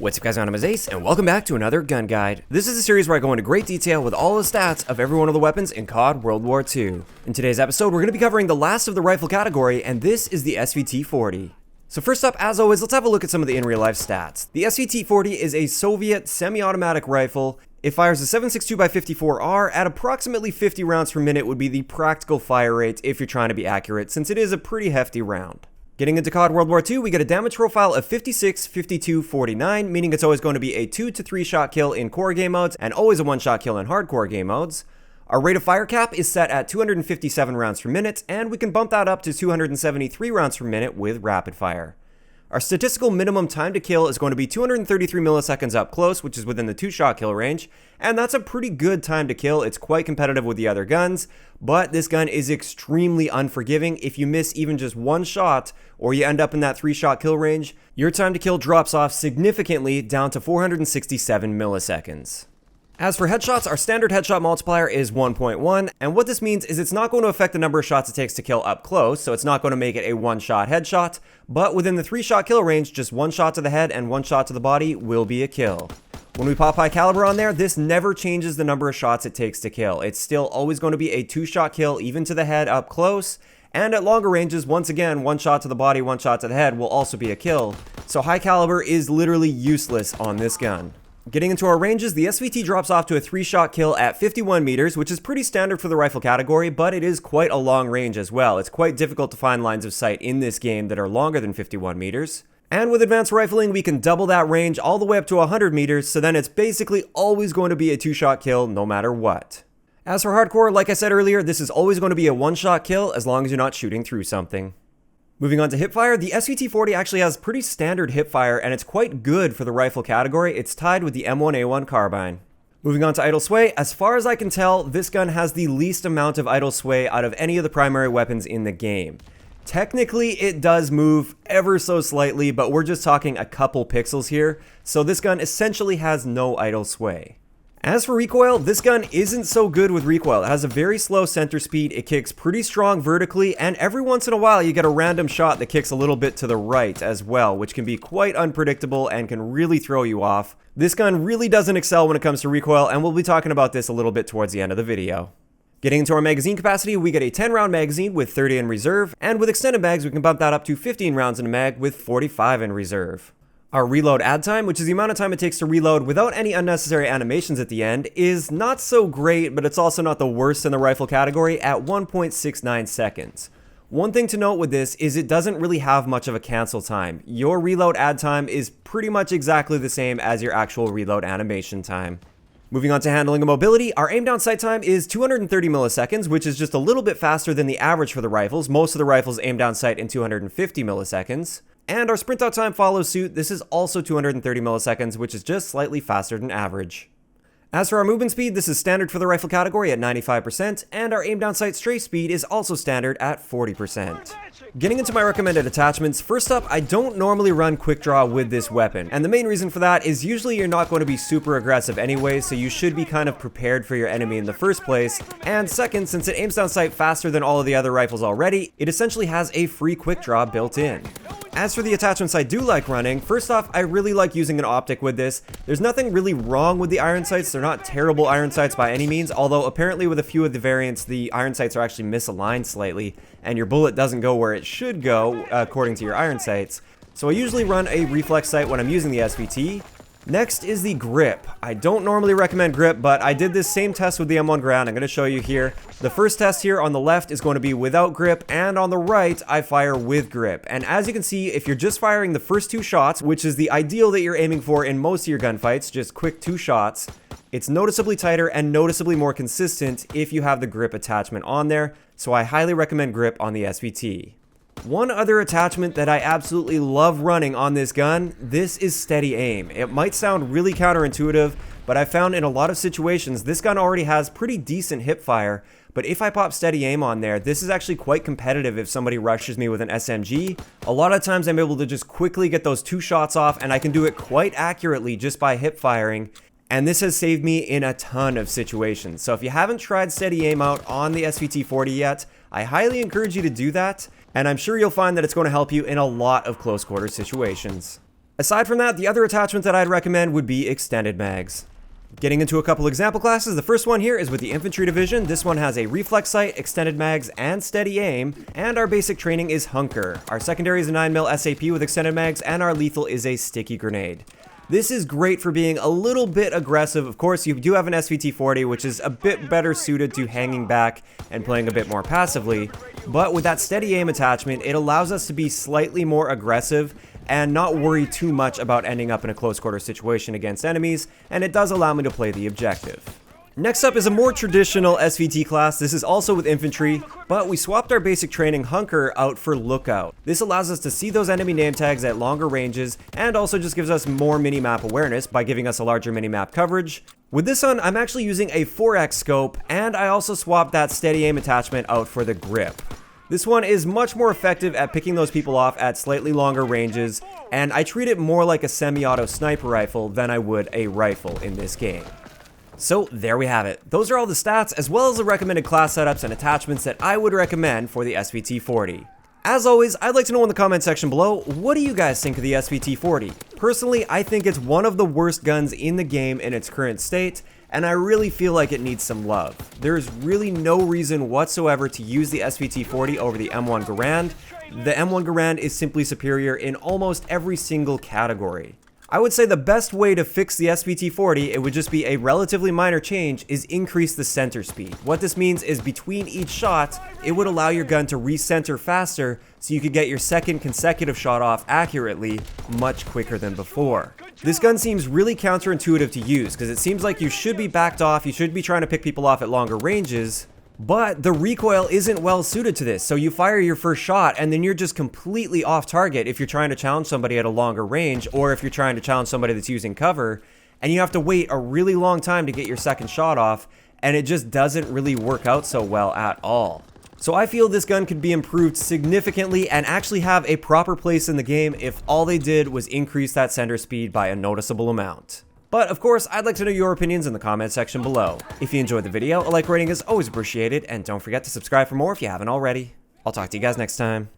What's up guys, my name is Ace, and welcome back to another gun guide. This is a series where I go into great detail with all the stats of every one of the weapons in CoD World War II. In today's episode, we're going to be covering the last of the rifle category, and this is the SVT-40. So first up, as always, let's have a look at some of the in-real-life stats. The SVT-40 is a Soviet semi-automatic rifle. It fires a 7.62x54R at approximately 50 rounds per minute would be the practical fire rate if you're trying to be accurate, since it is a pretty hefty round. Getting into CoD World War II, we get a damage profile of 56, 52, 49, meaning it's always going to be a 2 to 3 shot kill in core game modes and always a 1 shot kill in hardcore game modes. Our rate of fire cap is set at 257 rounds per minute, and we can bump that up to 273 rounds per minute with rapid fire. Our statistical minimum time to kill is going to be 233 milliseconds up close, which is within the 2-shot kill range, and that's a pretty good time to kill. It's quite competitive with the other guns, but this gun is extremely unforgiving. If you miss even just 1 shot, or you end up in that 3-shot kill range, your time to kill drops off significantly down to 467 milliseconds. As for headshots, our standard headshot multiplier is 1.1, and what this means is it's not going to affect the number of shots it takes to kill up close, so it's not going to make it a 1-shot headshot, but within the 3-shot kill range, just 1 shot to the head and 1 shot to the body will be a kill. When we pop high caliber on there, this never changes the number of shots it takes to kill. It's still always going to be a 2-shot kill even to the head up close, and at longer ranges, once again, 1 shot to the body, 1 shot to the head will also be a kill, so high caliber is literally useless on this gun. Getting into our ranges, the SVT drops off to a 3-shot kill at 51 meters, which is pretty standard for the rifle category, but it is quite a long range as well. It's quite difficult to find lines of sight in this game that are longer than 51 meters. And with advanced rifling, we can double that range all the way up to 100 meters, so then it's basically always going to be a 2-shot kill no matter what. As for hardcore, like I said earlier, this is always going to be a 1-shot kill as long as you're not shooting through something. Moving on to hipfire, the SVT-40 actually has pretty standard hipfire, and it's quite good for the rifle category. It's tied with the M1A1 carbine. Moving on to idle sway, as far as I can tell, this gun has the least amount of idle sway out of any of the primary weapons in the game. Technically, it does move ever so slightly, but we're just talking a couple pixels here, so this gun essentially has no idle sway. As for recoil, this gun isn't so good with recoil. It has a very slow center speed, it kicks pretty strong vertically, and every once in a while you get a random shot that kicks a little bit to the right as well, which can be quite unpredictable and can really throw you off. This gun really doesn't excel when it comes to recoil, and we'll be talking about this a little bit towards the end of the video. Getting into our magazine capacity, we get a 10-round magazine with 30 in reserve, and with extended mags we can bump that up to 15 rounds in a mag with 45 in reserve. Our reload add time, which is the amount of time it takes to reload without any unnecessary animations at the end, is not so great, but it's also not the worst in the rifle category at 1.69 seconds. One thing to note with this is it doesn't really have much of a cancel time. Your reload add time is pretty much exactly the same as your actual reload animation time. Moving on to handling and mobility, our aim down sight time is 230 milliseconds, which is just a little bit faster than the average for the rifles. Most of the rifles aim down sight in 250 milliseconds. And our sprint out time follows suit. This is also 230 milliseconds, which is just slightly faster than average. As for our movement speed, this is standard for the rifle category at 95%, and our aim down sight strafe speed is also standard at 40%. Getting into my recommended attachments, first up, I don't normally run quick draw with this weapon, and the main reason for that is usually you're not going to be super aggressive anyway, so you should be kind of prepared for your enemy in the first place, and second, since it aims down sight faster than all of the other rifles already, it essentially has a free quick draw built in. As for the attachments I do like running, first off, I really like using an optic with this. There's nothing really wrong with the iron sights. They're not terrible iron sights by any means, although apparently with a few of the variants, the iron sights are actually misaligned slightly, and your bullet doesn't go where it should go, according to your iron sights. So I usually run a reflex sight when I'm using the SVT. Next is the grip. I don't normally recommend grip, but I did this same test with the M1 Ground. I'm going to show you here. The first test here on the left is going to be without grip, and on the right, I fire with grip. And as you can see, if you're just firing the first 2 shots, which is the ideal that you're aiming for in most of your gunfights, just quick 2 shots, it's noticeably tighter and noticeably more consistent if you have the grip attachment on there, so I highly recommend grip on the SVT. One other attachment that I absolutely love running on this gun, this is steady aim. It might sound really counterintuitive, but I found in a lot of situations this gun already has pretty decent hip fire, but if I pop steady aim on there, this is actually quite competitive if somebody rushes me with an SMG. A lot of times I'm able to just quickly get those 2 shots off, and I can do it quite accurately just by hip firing. And this has saved me in a ton of situations. So if you haven't tried steady aim out on the SVT-40 yet, I highly encourage you to do that, and I'm sure you'll find that it's going to help you in a lot of close quarter situations. Aside from that, the other attachment that I'd recommend would be extended mags. Getting into a couple example classes, the first one here is with the infantry division. This one has a reflex sight, extended mags, and steady aim, and our basic training is hunker. Our secondary is a 9mm SAP with extended mags, and our lethal is a sticky grenade. This is great for being a little bit aggressive. Of course, you do have an SVT-40, which is a bit better suited to hanging back and playing a bit more passively, but with that steady aim attachment, it allows us to be slightly more aggressive and not worry too much about ending up in a close quarter situation against enemies, and it does allow me to play the objective. Next up is a more traditional SVT class. This is also with infantry, but we swapped our basic training hunker out for lookout. This allows us to see those enemy name tags at longer ranges, and also just gives us more mini-map awareness by giving us a larger mini-map coverage. With this one, I'm actually using a 4x scope, and I also swapped that steady aim attachment out for the grip. This one is much more effective at picking those people off at slightly longer ranges, and I treat it more like a semi-auto sniper rifle than I would a rifle in this game. So there we have it. Those are all the stats, as well as the recommended class setups and attachments that I would recommend for the SVT-40. As always, I'd like to know in the comment section below, what do you guys think of the SVT-40? Personally, I think it's one of the worst guns in the game in its current state, and I really feel like it needs some love. There is really no reason whatsoever to use the SVT-40 over the M1 Garand. The M1 Garand is simply superior in almost every single category. I would say the best way to fix the SVT-40, it would just be a relatively minor change, is increase the center speed. What this means is between each shot, it would allow your gun to recenter faster so you could get your second consecutive shot off accurately much quicker than before. This gun seems really counterintuitive to use because it seems like you should be backed off, you should be trying to pick people off at longer ranges, but the recoil isn't well suited to this. So you fire your first shot and then you're just completely off target if you're trying to challenge somebody at a longer range, or if you're trying to challenge somebody that's using cover, and you have to wait a really long time to get your second shot off, and it just doesn't really work out so well at all. So I feel this gun could be improved significantly and actually have a proper place in the game if all they did was increase that center speed by a noticeable amount. But of course, I'd like to know your opinions in the comment section below. If you enjoyed the video, a like rating is always appreciated, and don't forget to subscribe for more if you haven't already. I'll talk to you guys next time.